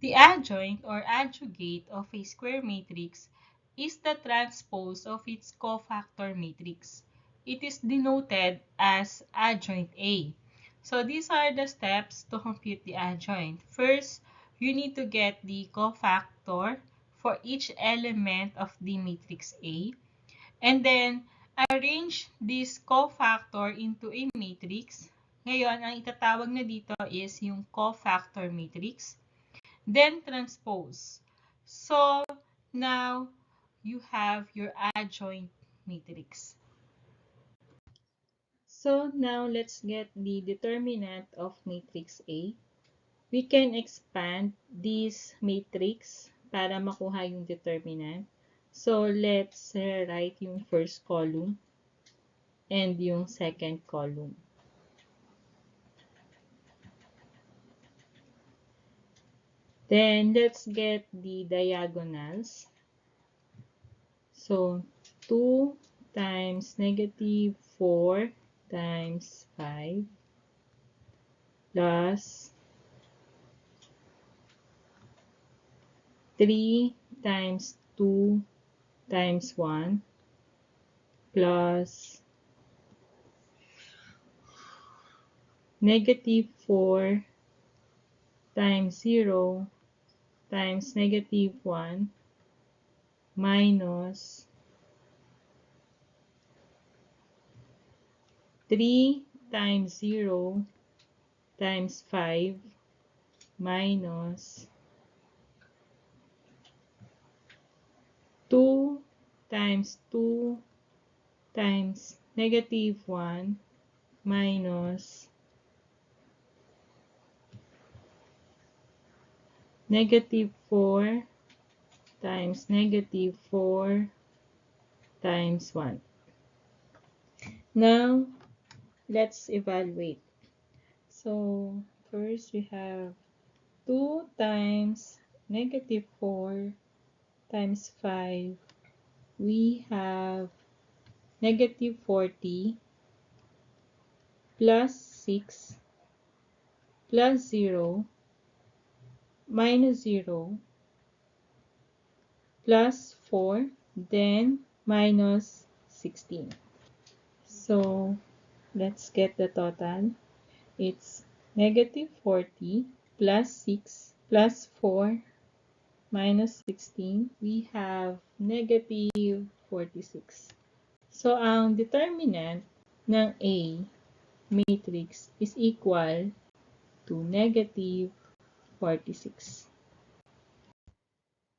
The adjoint or adjugate of a square matrix is the transpose of its cofactor matrix. It is denoted as adjoint A. So these are the steps to compute the adjoint. First, you need to get the cofactor for each element of the matrix A. And then, arrange this cofactor into a matrix. Ngayon, ang itatawag na dito is yung cofactor matrix. Then, transpose. So, now, you have your adjoint matrix. So, now, let's get the determinant of matrix A. We can expand this matrix para makuha yung determinant. So, let's write yung first column and yung second column. Then, let's get the diagonals. So, 2 times negative 4 times 5 plus 3 times 2 times 1 plus negative 4 times 0 times negative 1 minus 3 times 0 times 5 minus 2 times 2 times negative 1 minus negative 4 times negative 4 times 1. Now, let's evaluate. So, first we have 2 times negative 4 times 5. We have negative 40 plus 6 plus 0 minus 0 plus 4, then minus 16. So, let's get the total. It's negative 40 plus 6 plus 4 minus 16. We have negative 46. So, ang determinant ng A matrix is equal to negative 46.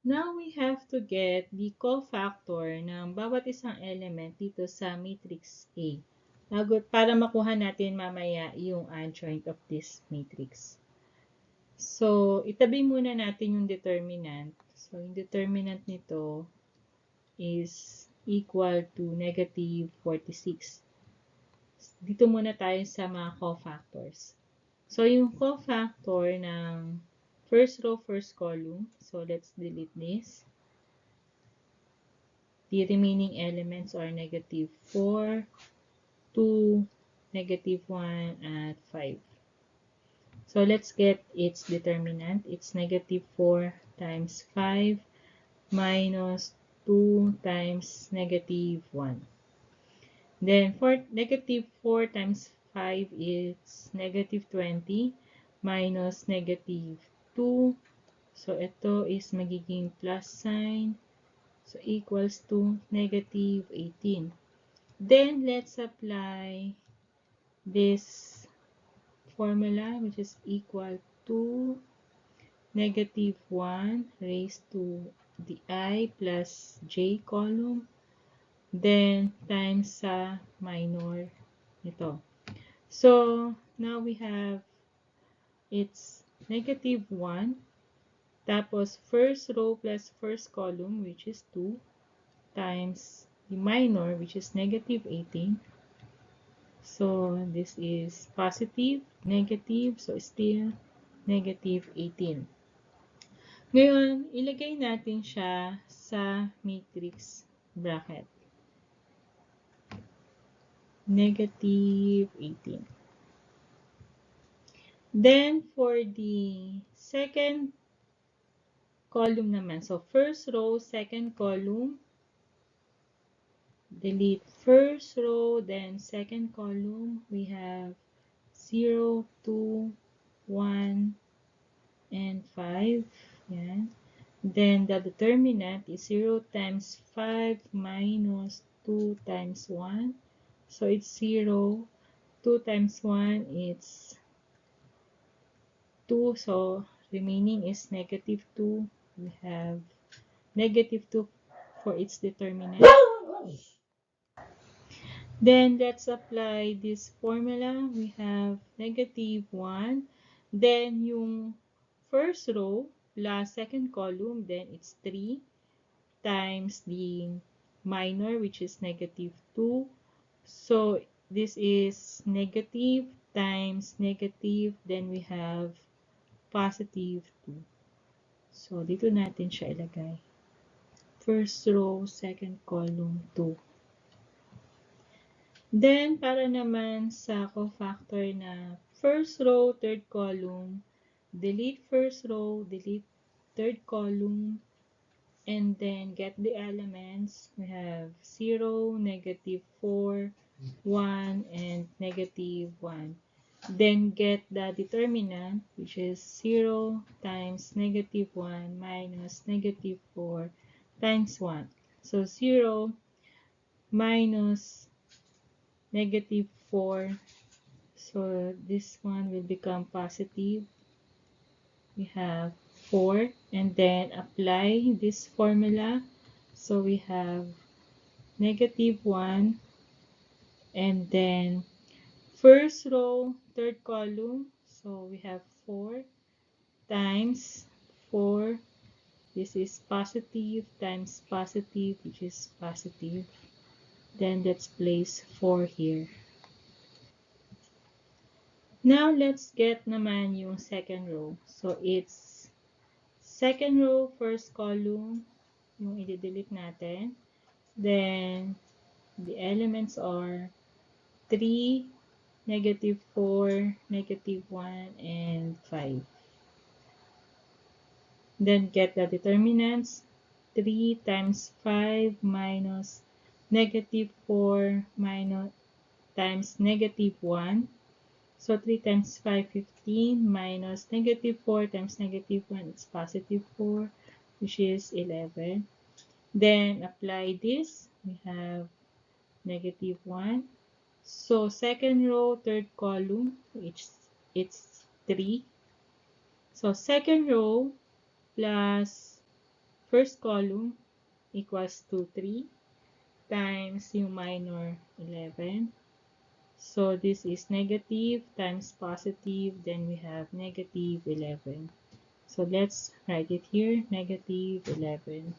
Now, we have to get the cofactor ng bawat isang element dito sa matrix A para makuha natin mamaya yung adjoint of this matrix. So, itabi muna natin yung determinant. So, yung determinant nito is equal to negative 46. Dito muna tayo sa mga cofactors. So, yung cofactor ng first row, first column. So, let's delete this. The remaining elements are negative 4, 2, negative 1, and 5. So, let's get its determinant. It's negative 4 times 5 minus 2 times negative 1. Then, for negative 4 times 5 is negative 20 minus negative 2. So, ito is magiging plus sign. So, equals to negative 18. Then, let's apply this formula, which is equal to negative 1 raised to the I plus j column. Then, times sa minor nito. So, now we have it's negative 1. Tapos, first row plus first column, which is 2, times the minor, which is negative 18. So, this is positive, negative, so still negative 18. Ngayon, ilagay natin siya sa matrix bracket. Negative 18. Then, for the second column naman. So, first row, second column, delete first row, then second column, we have 0, 2, 1, and 5. Yan. Then, the determinant is 0 times 5 minus 2 times 1. So, it's 0. 2 times 1, it's 2. So, remaining is negative 2. We have negative 2 for its determinant. Then, let's apply this formula. We have negative 1. Then, yung first row plus second column, then it's 3 times the minor, which is negative 2. So, this is negative times negative. Then, we have positive 2. So, dito natin siya ilagay. First row, second column, 2. Then, para naman sa cofactor na first row, third column, delete first row, delete third column, and then get the elements. We have 0, negative 4, 1, and negative 1. Then get the determinant, which is 0 times negative 1 minus negative 4 times 1. So 0 minus negative 4. So this one will become positive. We have 4. And then apply this formula. So we have negative 1. And then first row, third column. So we have 4 times 4. This is positive times positive, which is positive. Then let's place 4 here. Now let's get naman yung second row. So it's second row, first column, yung i-delete natin. Then the elements are 3, negative 4, negative 1, and 5. Then get the determinants. 3 times 5 minus negative 4 minus times negative 1. So 3 times 5, 15 minus negative 4 times negative 1, it's positive 4, which is 11. Then apply this. We have negative 1. So second row, third column, it's 3. So second row plus first column equals to 3 times yung minor 11. So this is negative times positive, then we have negative 11. So let's write it here, negative 11.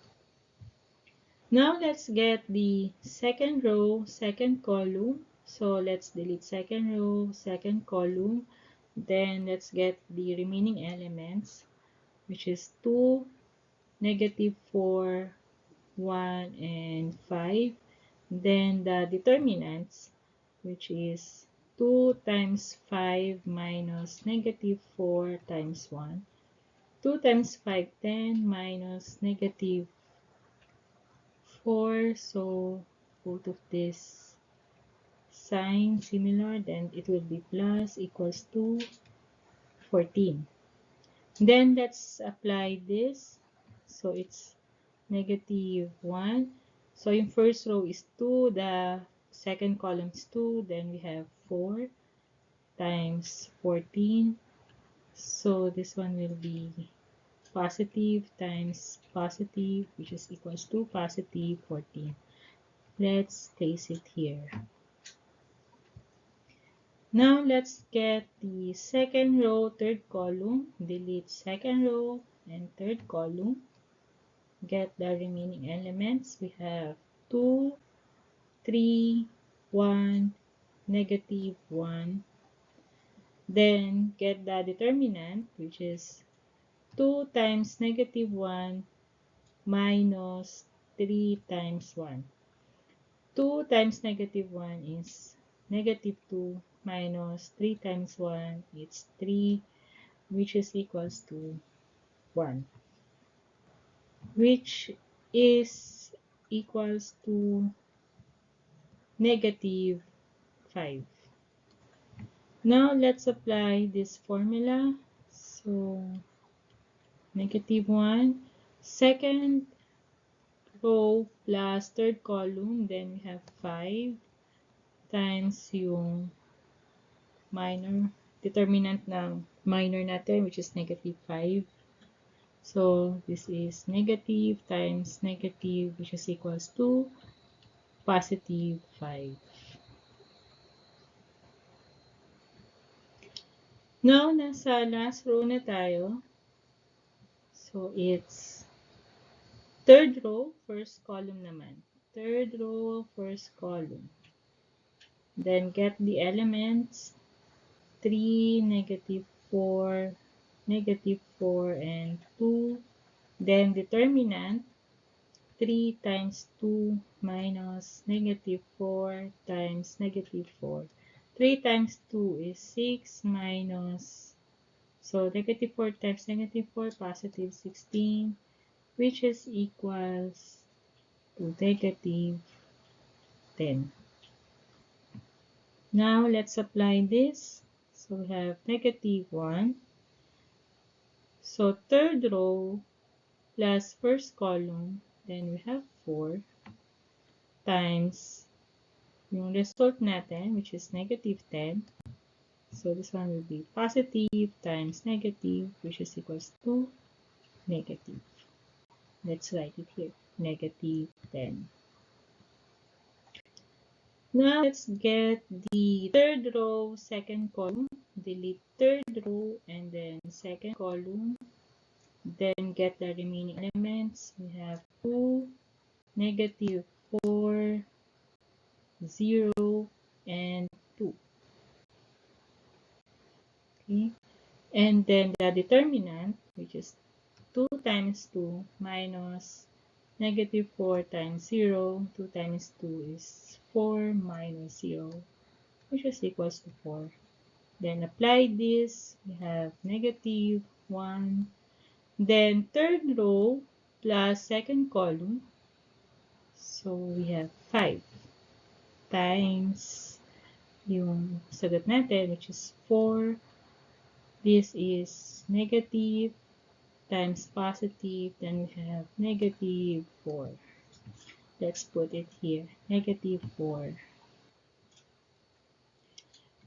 Now let's get the second row, second column. So let's delete second row, second column. Then let's get the remaining elements, which is 2, negative 4, 1, and 5. Then the determinants, which is 2 times 5 minus negative 4 times 1. 2 times 5, 10 minus negative 4. So both of this sign similar, then it will be plus equals to 14. Then let's apply this. So it's negative 1. So yung first row is 2, the second column is 2, then we have 4 times 14. So this one will be positive times positive, which is equals to positive 14. Let's place it here. Now let's get the second row, third column. Delete second row and third column. Get the remaining elements. We have 2, 3, 1, negative 1. Then get the determinant, which is 2 times negative 1 minus 3 times 1. 2 times negative 1 is negative 2 minus 3 times 1, it's 3, which is equals to 1. which is equals to negative 5. Now, let's apply this formula. So, negative 1. Second row plus third column, then we have 5 times yung minor, determinant ng minor natin, which is negative 5. So, this is negative times negative, which is equals to positive 5. Now, nasa last row na tayo. So, it's third row, first column naman. Third row, first column. Then, get the elements. 3, negative 4, negative 4, and 2. Then, determinant. 3 times 2 minus negative 4 times negative 4. 3 times 2 is 6 minus, so negative 4 times negative 4, positive 16, which is equals to negative 10. Now, let's apply this. So, we have negative 1. So, third row plus first column, then we have 4 times yung result natin, which is negative 10. So, this one will be positive times negative, which is equals to negative. Let's write it here, negative 10. Now, let's get the third row, second column. Delete third row and then second column. Then get the remaining elements. We have 2, negative 4, 0, and 2. Okay. And then the determinant, which is 2 times 2 minus negative 4 times 0. 2 times 2 is 4 minus 0, which is equals to 4. Then apply this, we have negative 1. Then third row plus second column. So we have 5 times yung sagot natin, which is 4. This is negative times positive, then we have negative 4. Let's put it here, negative 4.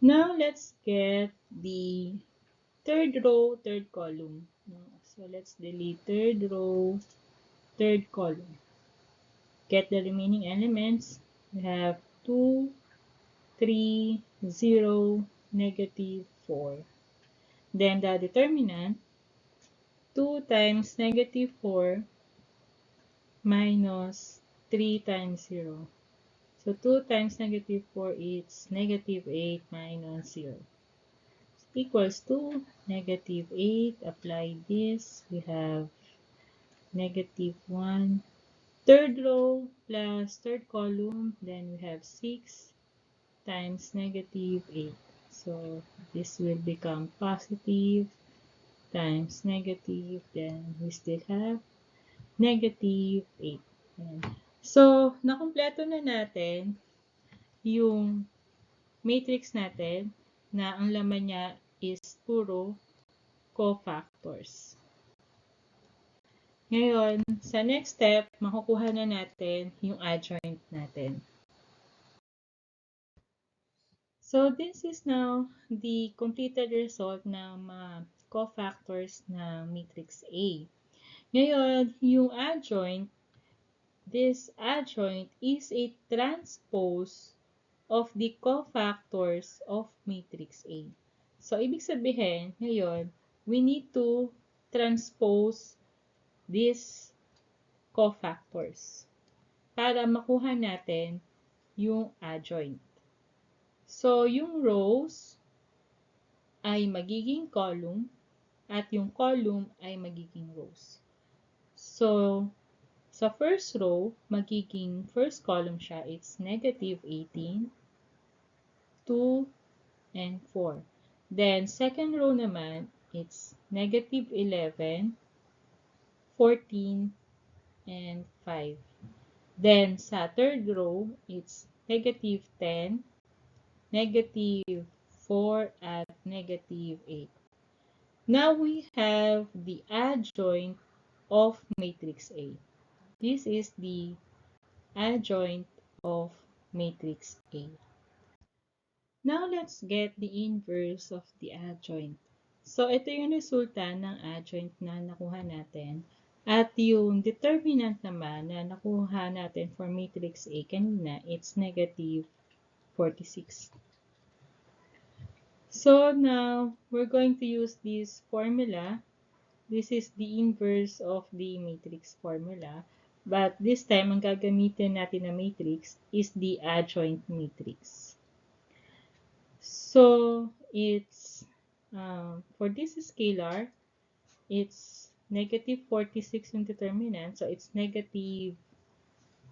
Now, let's get the third row, third column. So, let's delete third row, third column. Get the remaining elements. We have 2, 3, 0, negative 4. Then, the determinant, 2 times negative 4 minus 3 times 0. So, 2 times negative 4 is negative 8 minus 0. Equals to negative 8. Apply this. We have negative 1. Third row plus third column. Then we have 6 times negative 8. So, this will become positive times negative. Then, we still have negative 8. Ayan. So, nakumpleto na natin yung matrix natin na ang laman niya is puro cofactors. Ngayon, sa next step, makukuha na natin yung adjoint natin. So, this is now the completed result ng mga cofactors ng matrix A. Ngayon, yung adjoint, this adjoint is a transpose of the cofactors of matrix A. So, ibig sabihin, ngayon, we need to transpose these cofactors para makuha natin yung adjoint. So, yung rows ay magiging column at yung column ay magiging rows. So, sa first row, magiging first column siya, it's negative 18, 2, and 4. Then, second row naman, it's negative 11, 14, and 5. Then, sa third row, it's negative 10, negative 4, at negative 8. Now we have the adjoint of matrix A. This is the adjoint of matrix A. Now let's get the inverse of the adjoint. So ito yung resulta ng adjoint na nakuha natin. At yung determinant naman na nakuha natin for matrix A kanina, it's negative 46. So now, we're going to use this formula. This is the inverse of the matrix formula. But this time, ang gagamitin natin na matrix is the adjoint matrix. So, it's, for this scalar, it's negative 46 yung determinant. So, it's negative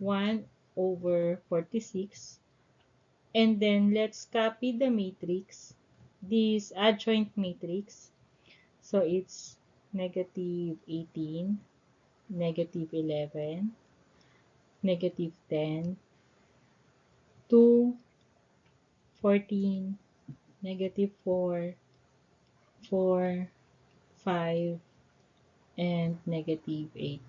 1 over 46. And then, let's copy the matrix, this adjoint matrix. So, it's negative 18, negative 11, negative 10, 2, 14, negative 4, 4, 5, and negative 8.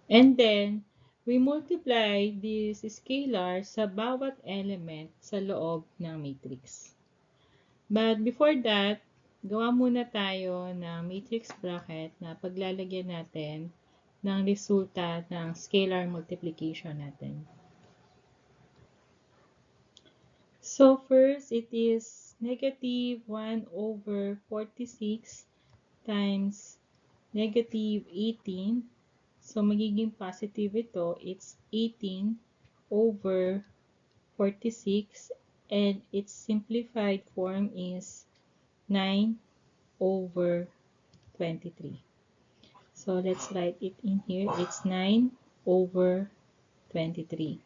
And then, we multiply this scalar sa bawat element sa loob ng matrix. But before that, gawa muna tayo ng matrix bracket na paglalagyan natin ng resulta ng scalar multiplication natin. So first, it is negative 1 over 46 times negative 18. So magiging positive ito. It's 18 over 46. And its simplified form is 9 over 23. So let's write it in here. It's 9 over 23.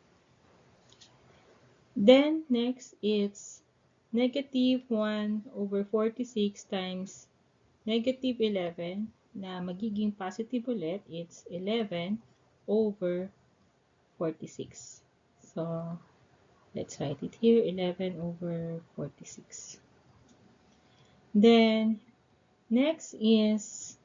Then next, it's negative 1 over 46 times negative 11 na magiging positive ulit. It's 11 over 46. So let's write it here, 11 over 46. Then next is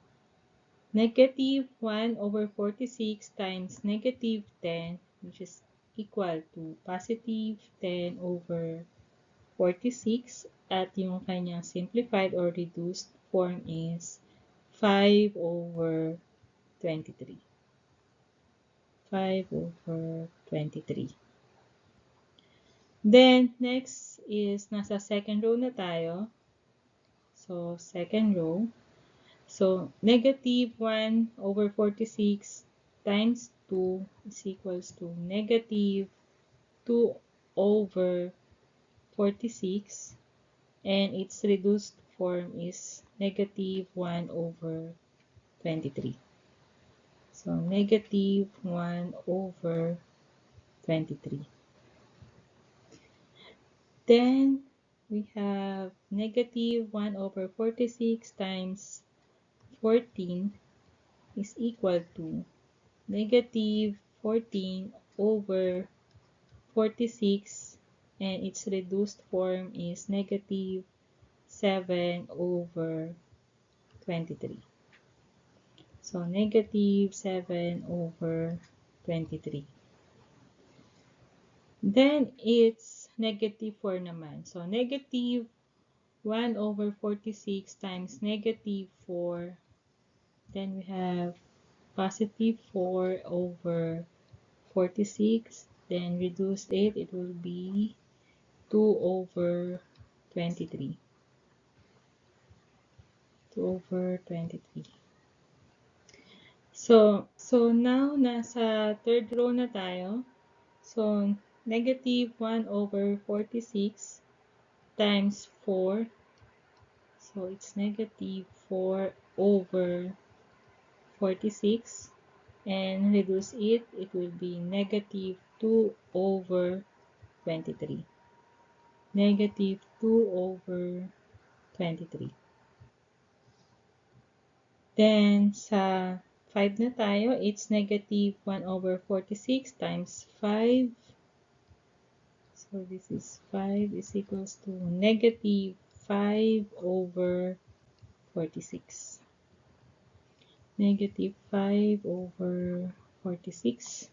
negative 1 over 46 times negative 10, which is equal to positive 10 over 46, at yung kanyang simplified or reduced form is 5 over 23. 5 over 23. Then, next is nasa second row na tayo. So, second row. So, negative 1 over 46 times 2 is equals to negative 2 over 46, and its reduced form is negative 1 over 23. So, negative 1 over 23. Then, we have negative 1 over 46 times 14 is equal to negative 14 over 46, and its reduced form is negative 7 over 23. So, negative 7 over 23. Then, it's negative 4 naman. So, negative 1 over 46 times negative 4. Then, we have positive 4 over 46. Then, reduce it. It will be 2 over 23. 2 over 23. So now, nasa third row na tayo. So, negative 1 over 46 times 4. So, it's negative 4 over 46. And reduce it, it will be negative 2 over 23. Negative 2 over 23. Then, sa 5 na tayo. It's negative 1 over 46 times 5. So this is 5 is equals to negative 5 over 46. Negative 5 over 46.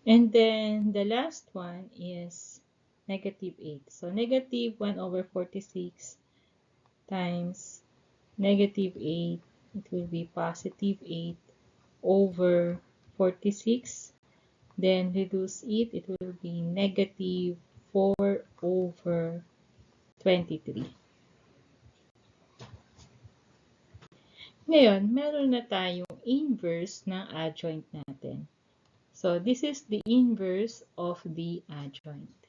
And then the last one is negative 8. So negative 1 over 46 times negative 8, it will be positive 8 over 46. Then reduce it, it will be negative 4 over 23. Ngayon, meron na tayong inverse ng adjoint natin. So, this is the inverse of the adjoint.